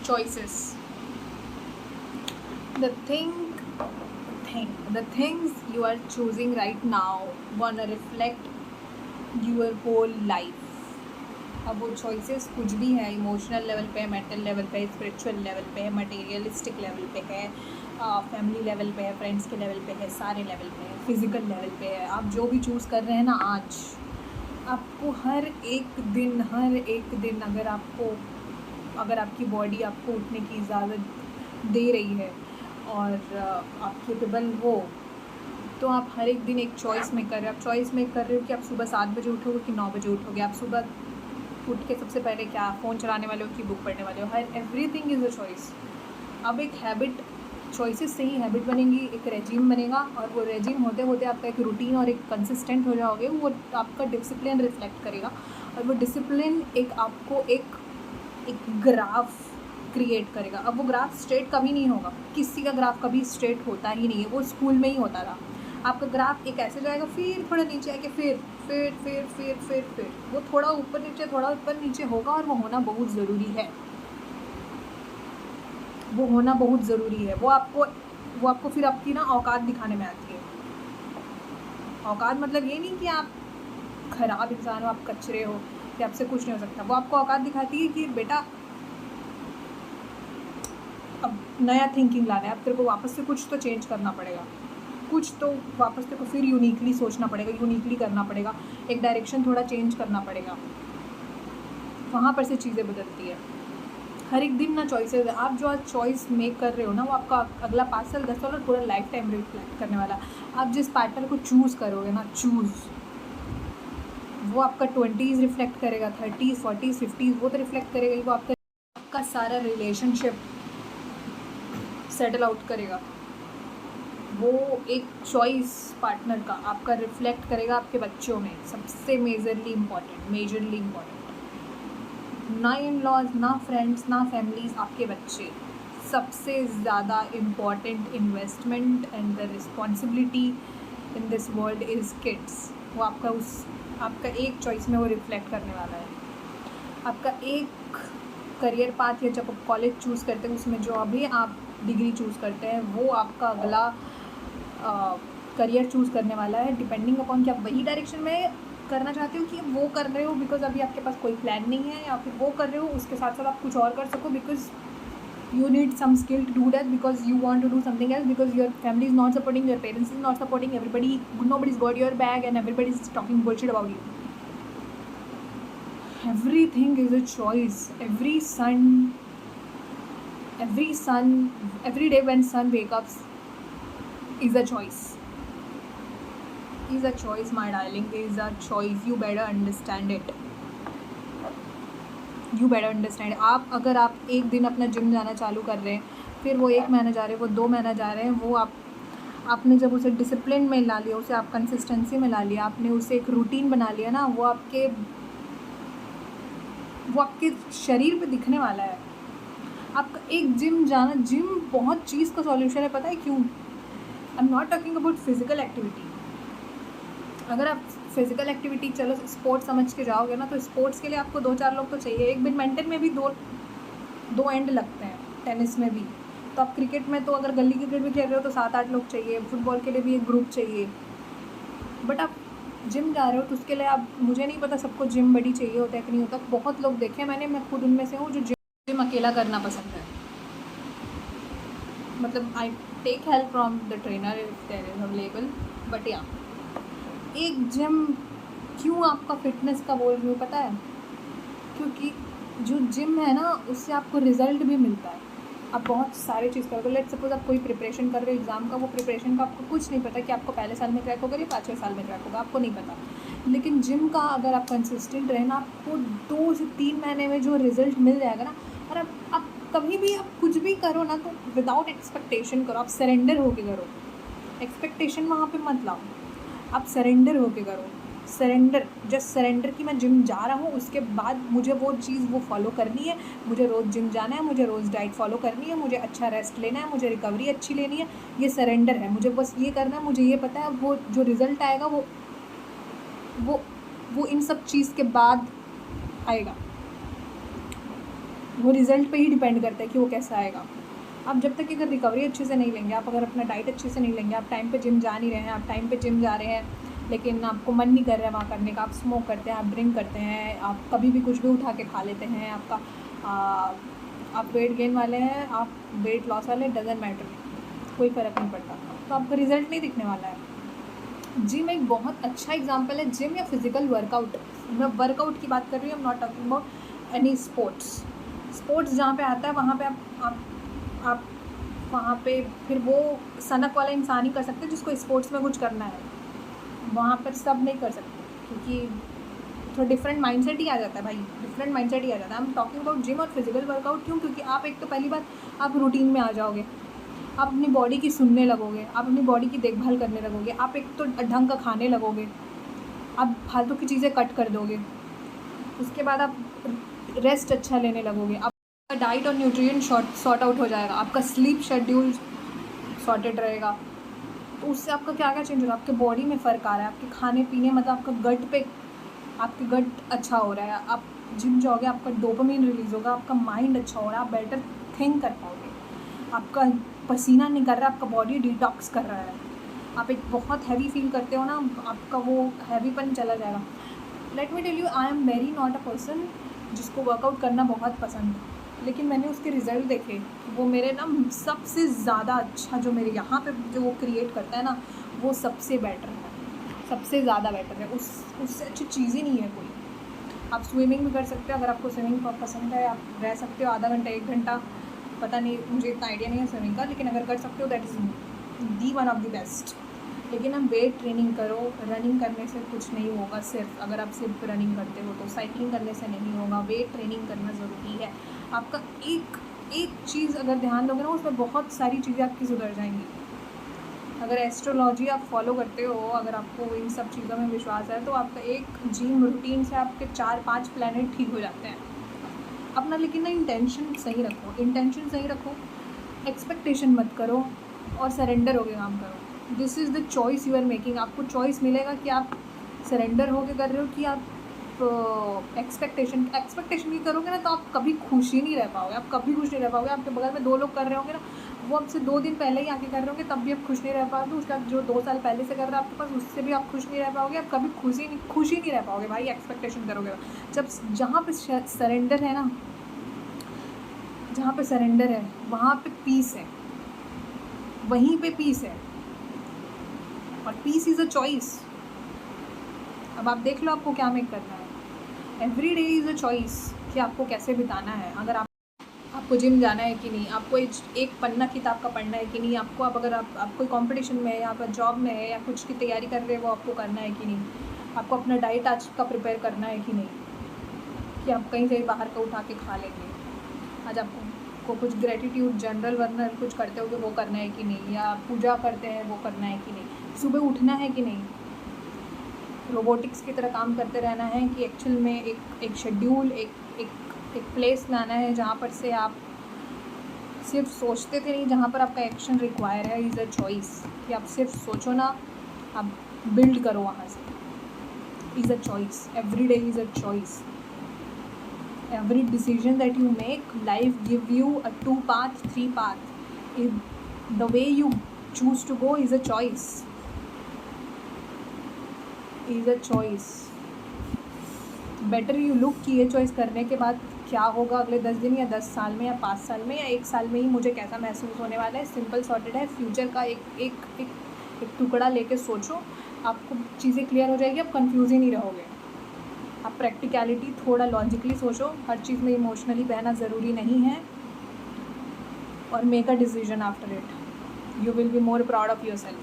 choices. The the things you are choosing right now gonna reflect your whole life. अब वो choices कुछ भी है, इमोशनल लेवल पे है, मेंटल लेवल पे है, स्पिरिचुअल लेवल पे है, मटेरियलिस्टिक लेवल पे है, फैमिली लेवल पे है, फ्रेंड्स के लेवल पे है, सारे लेवल पे है, फिज़िकल लेवल पे है. आप जो भी चूज़ कर रहे हैं ना आज, आपको हर एक दिन अगर आपकी बॉडी आपको उठने की इजाज़त दे रही है और आप केपेबल हो, तो आप हर एक दिन एक चॉइस मेक कर रहे हो. आप चॉइस मेक कर रहे हो कि आप सुबह 7 बजे उठोगे कि 9 बजे उठोगे. आप सुबह उठ के सबसे पहले क्या फ़ोन चलाने वाले हो कि बुक पढ़ने वाले हो. Her everything is a choice. अब एक हैबिट, चॉइसेस से ही हैबिट बनेगी, एक रेजिम बनेगा, और वो रेजिम होते होते आपका एक रूटीन और एक कंसिस्टेंट हो जाओगे. वो आपका डिसिप्लिन रिफ्लेक्ट करेगा, और वो डिसिप्लिन एक आपको एक ग्राफ क्रिएट करेगा. अब वो ग्राफ स्ट्रेट कभी नहीं होगा, किसी का ग्राफ कभी स्ट्रेट होता ही नहीं है. वो स्कूल में ही होता था. आपका ग्राफ एक ऐसे जाएगा, फिर थोड़ा नीचे आके फिर वो थोड़ा ऊपर नीचे होगा. और वो होना बहुत ज़रूरी है. वो आपको फिर आपकी ना औकात दिखाने में आती है. औकात मतलब ये नहीं कि आप ख़राब इंसान हो, आप कचरे हो, कि आपसे कुछ नहीं हो सकता. वो आपको औकात दिखाती है कि बेटा अब नया थिंकिंग लाना है. अब तेरे को वापस से कुछ तो चेंज करना पड़ेगा, कुछ तो वापस तेरे को फिर यूनिकली सोचना पड़ेगा, यूनिकली करना पड़ेगा, एक डायरेक्शन थोड़ा चेंज करना पड़ेगा. वहाँ पर से चीज़ें बदलती है. हर एक दिन ना चॉइसेस है. आप जो आज चॉइस मेक कर रहे हो ना, वो आपका अगला 5 साल 10 साल और पूरा लाइफ टाइम रिफ्लेक्ट करने वाला. आप जिस पार्टनर को चूज़ करोगे ना, वो आपका 20s रिफ्लेक्ट करेगा, 30s 40s 50s वो तो रिफ्लेक्ट करेगा ही. वो आपका सारा रिलेशनशिप सेटल आउट करेगा. वो एक चॉइस पार्टनर का आपका रिफ्लेक्ट करेगा आपके बच्चों में. सबसे मेजरली इम्पॉर्टेंट. ना इन लॉज, ना फ्रेंड्स, ना फैमिलीज़, आपके बच्चे. सबसे ज़्यादा important investment and the responsibility in this world is kids. वो आपका एक चॉइस में वो रिफ्लेक्ट करने वाला है. आपका एक करियर पाथ, या जब आप कॉलेज चूज़ करते हैं उसमें जो अभी आप डिग्री चूज़ करते हैं, वो आपका अगला करियर चूज़ करने वाला है. डिपेंडिंग अपॉन कि आप वही डायरेक्शन में करना चाहते हो कि वो कर रहे हो बिकॉज अभी आपके पास कोई प्लान नहीं है, या फिर वो कर रहे हो उसके साथ साथ आप कुछ और कर सको because you need some skill to do that, because you want to do something else, because your family is not supporting, your parents is not supporting, nobody's got your back, and everybody's talking bullshit about you. Everything is a choice. Every day when sun wakes up is a choice. My darling, is a choice. You better understand it. अगर आप एक दिन अपना gym जाना चालू कर रहे हैं, फिर वो 1 महीना जा रहे हैं, वो 2 महीना जा रहे हैं, वो आपने जब उसे डिसिप्लिन में ला लिया, उसे आप कंसिस्टेंसी में ला लिया, आपने उसे एक रूटीन बना लिया ना, वो आपके शरीर पे दिखने वाला है. आपका एक जिम बहुत चीज़ का सॉल्यूशन है. पता है क्यों? I am not talking about physical activity. अगर आप फिज़िकल एक्टिविटी चलो स्पोर्ट्स समझ के जाओगे ना, तो स्पोर्ट्स के लिए आपको 2-4 लोग तो चाहिए. एक बैडमिंटन में भी दो एंड लगते हैं, टेनिस में भी. तो आप क्रिकेट में तो अगर गली क्रिकेट भी खेल रहे हो तो 7-8 लोग चाहिए. फुटबॉल के लिए भी एक ग्रुप चाहिए. बट आप जिम जा रहे हो तो उसके लिए मुझे नहीं पता सबको जिम बड़ी चाहिए होता है कि नहीं होता. बहुत लोग देखे मैंने, मैं खुद उनमें से हूँ जो जिम अकेला करना पसंद है. मतलब I take help from the trainer if there is available. But या एक जिम क्यों आपका फिटनेस का बोल रही हूँ पता है? क्योंकि जो जिम है ना, उससे आपको रिज़ल्ट भी मिलता है. आप बहुत सारे चीज़ करोगे. लेट्स सपोज आप कोई प्रिपरेशन कर रहे हो एग्ज़ाम का, वो प्रिपरेशन का आपको कुछ नहीं पता कि आपको पहले साल में क्रैक होगा या 5वें साल में क्रैक होगा, आपको नहीं पता. लेकिन जिम का अगर आप कंसिस्टेंट रहे ना, आपको 2 से 3 महीने में जो रिज़ल्ट मिल जाएगा ना. और आप कभी भी आप कुछ भी करो ना, तो विदाउट एक्सपेक्टेशन करो. आप सरेंडर होके करो. एक्सपेक्टेशन वहाँ पे मत लाओ. आप सरेंडर होके करो. जस्ट सरेंडर कि मैं जिम जा रहा हूँ, उसके बाद मुझे वो चीज़ वो फॉलो करनी है. मुझे रोज़ जिम जाना है, मुझे रोज़ डाइट फॉलो करनी है, मुझे अच्छा रेस्ट लेना है, मुझे रिकवरी अच्छी लेनी है. ये सरेंडर है. मुझे बस ये करना है. मुझे ये पता है वो जो रिज़ल्ट आएगा वो इन सब चीज़ के बाद आएगा. वो रिज़ल्ट पे ही डिपेंड करता है कि वो कैसा आएगा। आप जब तक अगर रिकवरी अच्छे से नहीं लेंगे, आप अगर अपना डाइट अच्छे से नहीं लेंगे, आप टाइम पे जिम जा नहीं रहे हैं, आप टाइम पे जिम जा रहे हैं लेकिन आपको मन नहीं कर रहा है वहाँ करने का, आप स्मोक करते हैं, आप ड्रिंक करते हैं, आप कभी भी कुछ भी उठा के खा लेते हैं, आप वेट गेन वाले हैं, आप वेट लॉस वाले, डजंट मैटर, कोई फ़र्क नहीं पड़ता, तो आपका रिज़ल्ट नहीं दिखने वाला है। जिम एक बहुत अच्छा एग्जाम्पल है। जिम या फिज़िकल वर्कआउट, मैं वर्कआउट की बात कर रही हूँ, I am not talking about any sports जहाँ पे आता है वहाँ पे आप वहाँ पे फिर वो सनक वाला इंसान ही कर सकते हैं जिसको स्पोर्ट्स में कुछ करना है, वहाँ पर सब नहीं कर सकते, क्योंकि थोड़ा डिफरेंट माइंडसेट ही आ जाता है भाई, डिफरेंट माइंडसेट ही आ जाता है। I am talking about gym और फिजिकल वर्कआउट। क्यों? क्योंकि आप एक तो पहली बात आप रूटीन में आ जाओगे, आप अपनी बॉडी की सुनने लगोगे, आप अपनी बॉडी की देखभाल करने लगोगे, आप एक तो ढंग का खाने लगोगे, आप फालतू की चीज़ें कट कर दोगे, उसके बाद आप रेस्ट अच्छा लेने लगोगे, आपका डाइट और न्यूट्रिएंट सॉर्ट आउट हो जाएगा, आपका स्लीप शेड्यूल सॉर्टेड रहेगा, तो उससे आपका क्या क्या चेंज होगा, आपके बॉडी में फ़र्क आ रहा है, आपके खाने पीने, मतलब आपका गट पे, आपके गट अच्छा हो रहा है, आप जिम जाओगे, आपका डोपामिन रिलीज़ होगा, आपका माइंड अच्छा हो रहा है, आप बेटर थिंक कर पाओगे, आपका पसीना निकल रहा है, आपका बॉडी डिटॉक्स कर रहा है, आप एक बहुत हैवी फील करते हो ना, आपका वो हैवीपन चला जाएगा। Let me tell you, I am very not a person जिसको वर्कआउट करना बहुत पसंद है, लेकिन मैंने उसके रिज़ल्ट देखे, वो मेरे ना सबसे ज़्यादा अच्छा जो मेरे यहाँ पे जो वो क्रिएट करता है ना, वो सबसे बेटर है, सबसे ज़्यादा बेटर है, उससे अच्छी चीज़ ही नहीं है कोई। आप स्विमिंग भी कर सकते हो, अगर आपको स्विमिंग पसंद है, आप रह सकते हो आधा घंटा 1 घंटा, पता नहीं, मुझे इतना आइडिया नहीं है स्विमिंग का, लेकिन अगर कर सकते हो that is the one of the best. लेकिन हम वेट ट्रेनिंग करो, रनिंग करने से कुछ नहीं होगा, सिर्फ अगर आप सिर्फ रनिंग करते हो तो, साइकिलिंग करने से नहीं होगा, वेट ट्रेनिंग करना ज़रूरी है। आपका एक चीज़ अगर ध्यान दोगे ना, उसमें बहुत सारी चीज़ें आपकी सुधर जाएंगी। अगर एस्ट्रोलॉजी आप फॉलो करते हो, अगर आपको इन सब चीज़ों में विश्वास है, तो आपका एक जिम रूटीन से आपके 4-5 प्लैनेट ठीक हो जाते हैं अपना। लेकिन ना इंटेंशन सही रखो, एक्सपेक्टेशन मत करो और सरेंडर होके काम करो। This is the choice you are making. आपको चॉइस मिलेगा कि आप सरेंडर होके कर रहे हो कि आप एक्सपेक्टेशन की करोगे ना, तो आप कभी खुश ही नहीं रह पाओगे, आपके बगल में 2 लोग कर रहे होंगे ना, वो आपसे 2 दिन पहले ही आके कर रहे होंगे, तब भी आप खुश नहीं रह पाओगे। उसका जो 2 साल पहले से कर रहा है आपके पास, उससे भी आप खुश नहीं रह पाओगे, आप कभी खुश ही नहीं रह पाओगे भाई, एक्सपेक्टेशन करोगे। जब जहाँ पे सरेंडर है ना, जहाँ पे सरेंडर है वहाँ पे पीस है, वहीं पे पीस है, और पीस इज़ अ चॉइस। अब आप देख लो आपको क्या मेक करना है। Every day is a choice कि आपको कैसे बिताना है। अगर आपको जिम जाना है कि नहीं, आपको एक पन्ना किताब का पढ़ना है कि नहीं, आपको अगर आप कोई कंपटीशन में है, या आप जॉब में है, या कुछ की तैयारी कर रहे हैं, वो आपको करना है कि नहीं, आपको अपना डाइट आज का प्रिपेयर करना है कि नहीं, कि आप कहीं से बाहर का उठा के खा लेंगे, आज आपको कुछ ग्रेटिट्यूड जनरल वर्नर कुछ करते हो वो करना है कि नहीं, या पूजा करते हैं वो करना है कि नहीं, सुबह उठना है कि नहीं, रोबोटिक्स की तरह काम करते रहना है कि एक्चुअल में एक शेड्यूल, एक प्लेस में आना है जहाँ पर से आप सिर्फ सोचते थे नहीं, जहाँ पर आपका एक्शन रिक्वायर है। इज़ अ चॉइस कि आप सिर्फ सोचो ना, आप बिल्ड करो वहाँ से। Is a choice, every day is a choice. Every decision that you make, life give you a 2 path, 3 path. The way you choose to go is a choice. Better you look कि ये choice करने के बाद क्या होगा अगले 10 दिन या 10 साल में या 5 साल में या 1 साल में ही मुझे कैसा महसूस होने वाला है। सिंपल सॉर्टेड है। फ्यूचर का एक टुकड़ा लेके सोचो, आपको चीज़ें क्लियर हो जाएगी, आप कंफ्यूज ही नहीं रहोगे। आप प्रैक्टिकलिटी थोड़ा लॉजिकली सोचो, हर चीज़ में इमोशनली बहना ज़रूरी नहीं है, और make a decision after it. You will be more proud of your self.